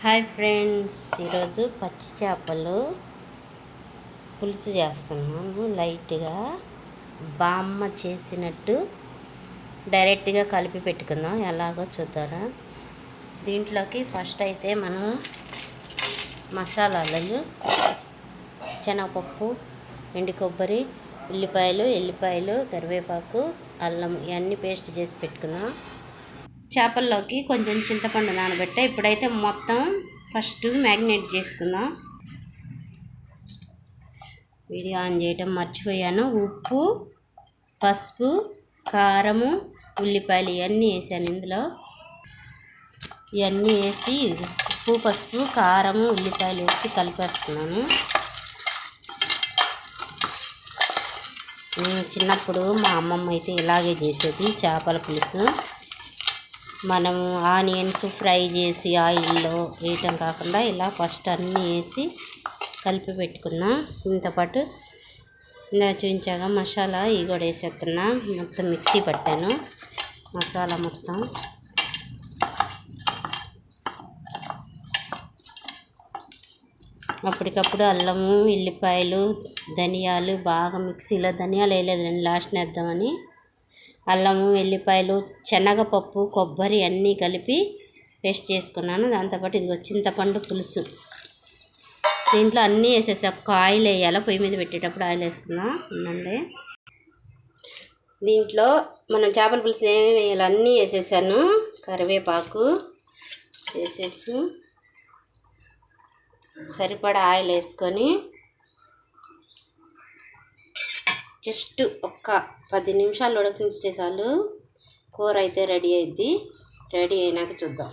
Hi friends, ఈరోజు పచ్చి చేపలు పులుసు చేస్తున్నాను. లైట్గా బామ్మ చేసినట్టు డైరెక్ట్గా కలిపి పెట్టుకుందాం. ఎలాగో చూద్దారా. దీంట్లోకి ఫస్ట్ అయితే మనం మసాలాలు, శనగపప్పు, ఎండు కొబ్బరి, ఎల్లిపాయలు, కరివేపాకు, అల్లం ఇవన్నీ పేస్ట్ చేసి పెట్టుకుందాం. చేపల్లోకి కొంచెం చింతపండు నానబెట్టా. ఇప్పుడైతే మొత్తం ఫస్ట్ మ్యాగ్నేట్ చేసుకుందాం. వీడియో ఆన్ చేయటం మర్చిపోయాను. ఉప్పు, పసుపు, కారము, ఉల్లిపాయలు ఇవన్నీ వేసాను. ఇందులో ఇవన్నీ వేసి ఉప్పు, పసుపు, కారము, ఉల్లిపాయలు వేసి కలిపేస్తున్నాను. చిన్నప్పుడు మా అమ్మమ్మ అయితే ఇలాగే చేసేది చేపల పులుసు. మనము ఆనియన్స్ ఫ్రై చేసి ఆయిల్లో వేయటం కాకుండా ఇలా ఫస్ట్ అన్నీ వేసి కలిపి పెట్టుకున్నా. ఇంతపాటు ఇలా చూపించాగా మసాలా ఇవి కూడా వేసేస్తున్నా. మొత్తం మిక్సీ పట్టాను మసాలా మొత్తం. అప్పటికప్పుడు అల్లము, ఎల్లిపాయలు, ధనియాలు బాగా మిక్సీలో, ధనియాలు వేయలేదండి లాస్ట్ వేద్దామని. అల్లము, ఎల్లిపాయలు, శనగపప్పు, కొబ్బరి అన్నీ కలిపి పేస్ట్ చేసుకున్నాను. దాంతోపాటు ఇదిగో చింతపండు పులుసు. దీంట్లో అన్నీ వేసేసి ఒక్క ఆయిల్ వేయాలి. పొయ్యి మీద పెట్టేటప్పుడు ఆయిల్ వేసుకుందాం. ఉండండి. దీంట్లో మనం చేపల పులుసు ఏమేమి వేయాలి అన్నీ వేసేసాను. కరివేపాకు వేసేసి సరిపడా ఆయిల్ వేసుకొని జస్ట్ ఒక్క 10 నిమిషాలు ఉడకనిస్తే చాలు. కూర అయితే రెడీ అయింది. రెడీ అయినాక చూద్దాం.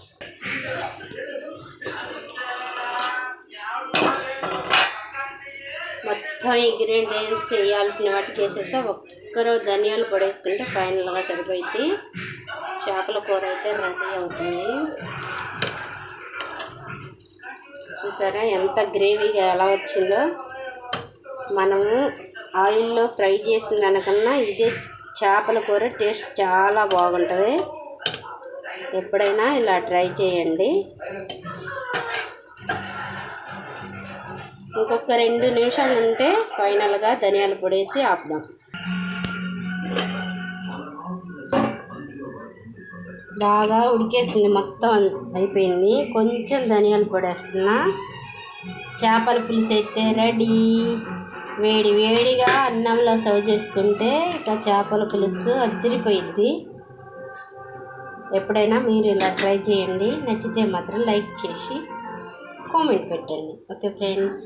మొత్తం ఇంగ్రీడియంట్స్ వేయాల్సిన వాటికి వేసేసా. ఒక్కరో ధనియాలు పొడి వేసుకుంటే ఫైనల్గా సరిపోయింది. చేపల కూర అయితే రెడీ అవుతుంది. చూసారా ఎంత గ్రేవీగా ఎలా వచ్చిందో. మనము ఆయిల్లో ఫ్రై చేసిన దానికన్నా ఇదే చేపల కూర టేస్ట్ చాలా బాగుంటుంది. ఎప్పుడైనా ఇలా ట్రై చేయండి. ఇంకొక 2 నిమిషాలు ఉంటే ఫైనల్గా ధనియాల పొడి వేసి ఆపుదాం. బాగా ఉడికేసింది, మొత్తం అయిపోయింది. కొంచెం ధనియాల పొడి వేస్తున్నా. చేపల పులుసు అయితే రెడీ. వేడి వేడిగా అన్నంలో సర్వ్ చేసుకుంటే ఇక చేపల పులుసు అదిరిపోయిద్ది. ఎప్పుడైనా మీరు ఇలా ట్రై చేయండి. నచ్చితే మాత్రం లైక్ చేసి కామెంట్ పెట్టండి. Okay friends.